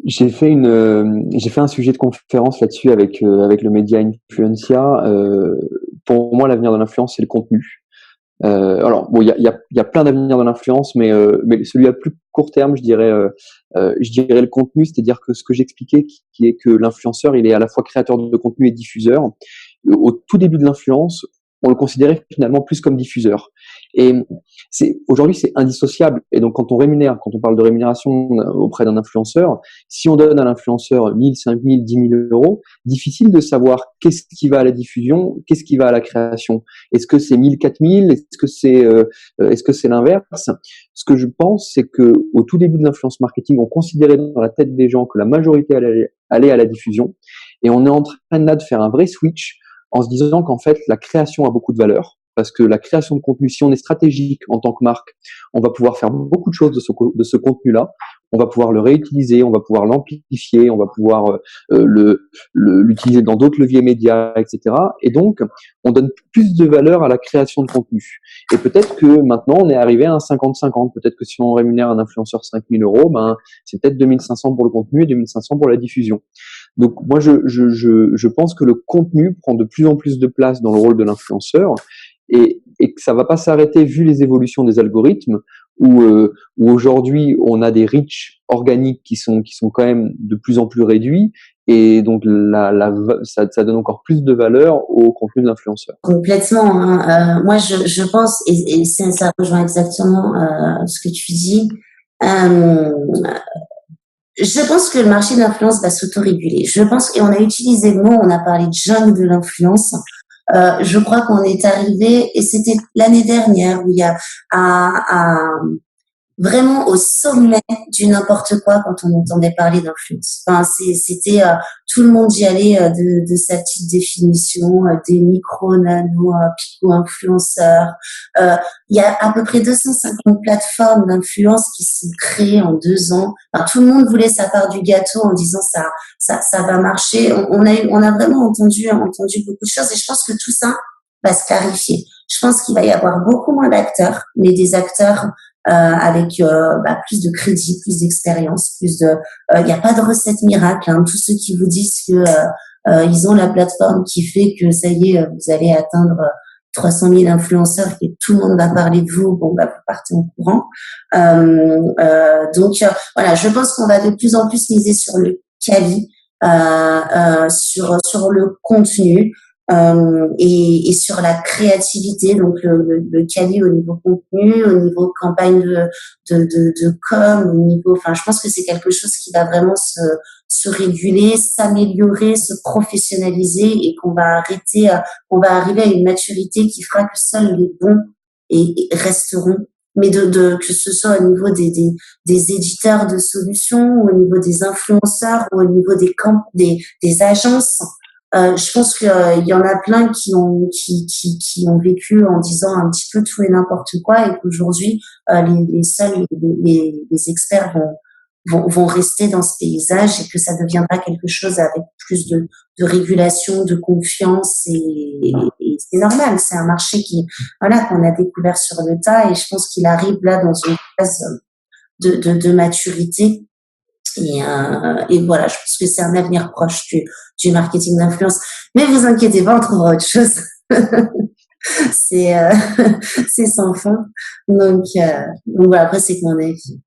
J'ai fait un sujet de conférence là-dessus avec le média Influencia. Pour moi, l'avenir de l'influence, c'est le contenu. Alors bon, il y a plein d'avenirs dans l'influence, mais celui à plus court terme, je dirais le contenu, c'est-à-dire que ce que j'expliquais, qui est que l'influenceur, il est à la fois créateur de contenu et diffuseur. Au tout début de l'influence, on le considérait finalement plus comme diffuseur. Et aujourd'hui, c'est indissociable. Et donc, quand on parle de rémunération auprès d'un influenceur, si on donne à l'influenceur 1000, 5000, 10 000 euros, difficile de savoir qu'est-ce qui va à la diffusion, qu'est-ce qui va à la création. Est-ce que c'est 1000, 4000? Est-ce que c'est l'inverse? Ce que je pense, c'est que au tout début de l'influence marketing, on considérait dans la tête des gens que la majorité allait à la diffusion. Et on est en train là de faire un vrai switch en se disant qu'en fait, la création a beaucoup de valeur. Parce que la création de contenu, si on est stratégique en tant que marque, on va pouvoir faire beaucoup de choses de ce contenu-là. On va pouvoir le réutiliser, on va pouvoir l'amplifier, on va pouvoir l'utiliser dans d'autres leviers médias, etc. Et donc, on donne plus de valeur à la création de contenu. Et peut-être que maintenant, on est arrivé à un 50-50. Peut-être que si on rémunère un influenceur 5 000 euros, ben, c'est peut-être 2500 pour le contenu et 2500 pour la diffusion. Donc moi, je pense que le contenu prend de plus en plus de place dans le rôle de l'influenceur et que ça va pas s'arrêter vu les évolutions des algorithmes où aujourd'hui on a des reach organiques qui sont quand même de plus en plus réduits et donc ça donne encore plus de valeur au contenu de l'influenceur. Complètement. Hein. Moi, je pense, et ça rejoint exactement ce que tu dis. Je pense que le marché de l'influence va s'autoréguler. Je pense, et on a utilisé le mot, on a parlé de jungle de l'influence. Je crois qu'on est arrivé, et c'était l'année dernière, où il y a vraiment au sommet du n'importe quoi quand on entendait parler d'influence. Enfin, c'était tout le monde y allait de sa petite définition, des micro, nano, pico-influenceurs. Il y a à peu près 250 plateformes d'influence qui sont créées en 2 ans. Enfin, tout le monde voulait sa part du gâteau en disant ça va marcher. On a vraiment entendu beaucoup de choses et je pense que tout ça va se clarifier. Je pense qu'il va y avoir beaucoup moins d'acteurs, mais des acteurs avec plus de crédit, plus d'expérience, il n'y a pas de recette miracle. Hein. Tous ceux qui vous disent que ils ont la plateforme qui fait que ça y est, vous allez atteindre 300 000 influenceurs et tout le monde va parler de vous, vous partez en courant. Donc voilà, je pense qu'on va de plus en plus miser sur le quali, sur le contenu. Et sur la créativité, donc le quali au niveau contenu, au niveau campagne de com, au niveau, enfin, je pense que c'est quelque chose qui va vraiment se réguler, s'améliorer, se professionnaliser et qu'on va arriver à une maturité qui fera que seuls les bons et resteront. Mais que ce soit au niveau des éditeurs de solutions, au niveau des influenceurs, ou au niveau des agences. Je pense qu'il y en a plein qui ont vécu en disant un petit peu tout et n'importe quoi et qu'aujourd'hui les seuls les experts vont rester dans ce paysage et que ça deviendra quelque chose avec plus de régulation, de confiance et c'est normal, c'est un marché qu'on a découvert sur le tas et je pense qu'il arrive là dans une phase de maturité. Et voilà, je pense que c'est un avenir proche du marketing d'influence. Mais vous inquiétez pas, on trouvera autre chose. C'est sans fin. Donc voilà, après c'est que mon avis.